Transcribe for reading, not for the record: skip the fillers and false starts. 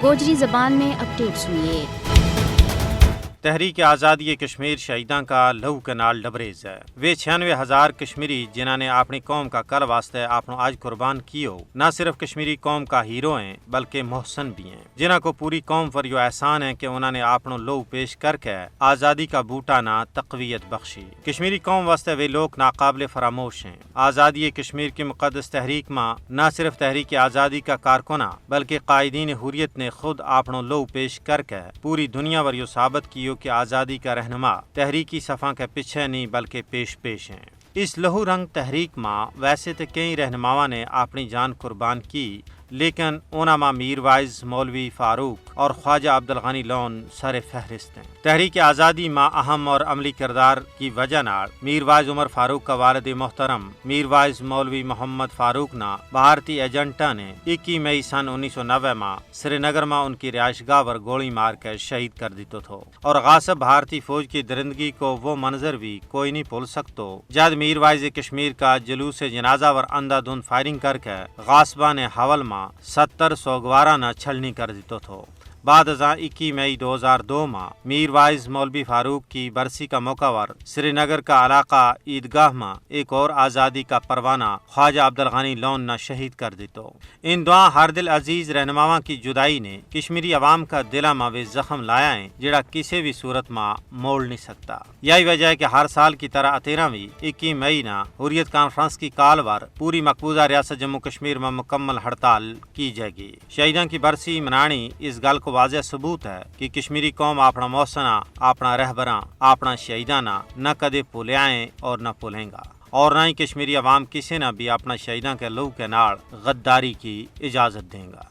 گوجری زبان میں اپڈیٹ سنیے۔ تحریک آزادی کشمیر شہیداں کا لہو کنال لبریز ہے۔ وہ 96,000 کشمیری جنہوں نے اپنی قوم کا کل واسطے اپنا آج قربان کیو نہ صرف کشمیری قوم کا ہیرو ہیں بلکہ محسن بھی ہیں، جنہاں کو پوری قوم پر یہ احسان ہے کہ انہوں نے اپنا لہو پیش کر کے آزادی کا بوٹا نہ تقویت بخشی۔ کشمیری قوم واسطے وہ لوگ ناقابل فراموش ہیں۔ آزادی کشمیر کی مقدس تحریک میں نہ صرف تحریک آزادی کا کارکنہ بلکہ قائدین حریت نے خود اپنا لہو پیش کر کے پوری دنیا پر یہ ثابت کیو کہ آزادی کا رہنما تحریکی صفحہ کے پیچھے نہیں بلکہ پیش ہیں۔ اس لہو رنگ تحریک میں ویسے تو کئی رہنماؤں نے اپنی جان قربان کی، لیکن انہاں میں میر وائز مولوی فاروق اور خواجہ عبدالغنی لون سر فہرست ہیں۔ تحریک آزادی میں اہم اور عملی کردار کی وجہ نال میر وائز عمر فاروق کا والد محترم میر وائز مولوی محمد فاروق نا بھارتی ایجنٹا نے 21 مئی سن 1990 میں سری نگر میں ان کی رہائش گاہ پر گولی مار کر شہید کر دیتا تھا، اور غاصب بھارتی فوج کی درندگی کو وہ منظر بھی کوئی نہیں بھول سکتا جب میر وائز کشمیر کا جلوس جنازہ پر اندھا دھند فائرنگ کر کے غاصبان حول میں 70 سوگوارہ نہ چھلنی کر دیتا تھا۔ بعد ازاں 21 مئی 2002 میں میر وائز مولوی فاروق کی برسی کا موقع پر سری نگر کا علاقہ عیدگاہ میں ایک اور آزادی کا پروانہ خواجہ عبدالغنی لون نہ شہید کر دیتا۔ ان دعا ہر دل عزیز رہنماواں کی جدائی نے کشمیری عوام کا دلہ میں وہ زخم لایا ہے جڑا کسی بھی صورت میں موڑ نہیں سکتا۔ یہی وجہ ہے کہ ہر سال کی طرح 13ویں 21 مئی نہ حریت کانفرنس کی کال پر پوری مقبوضہ ریاست جموں کشمیر میں مکمل ہڑتال کی جائے گی۔ شہیدان کی برسی منانی اس گل کو واضح ثبوت ہے کہ کشمیری قوم اپنا محسنہ، اپنا رہبراں، اپنا شہیدانہ نہ کدے بھولیائیں اور نہ بھولیں گا، اور نہ ہی کشمیری عوام کسی نہ بھی اپنا شہیداں کے لہو کے نال غداری کی اجازت دیں گا۔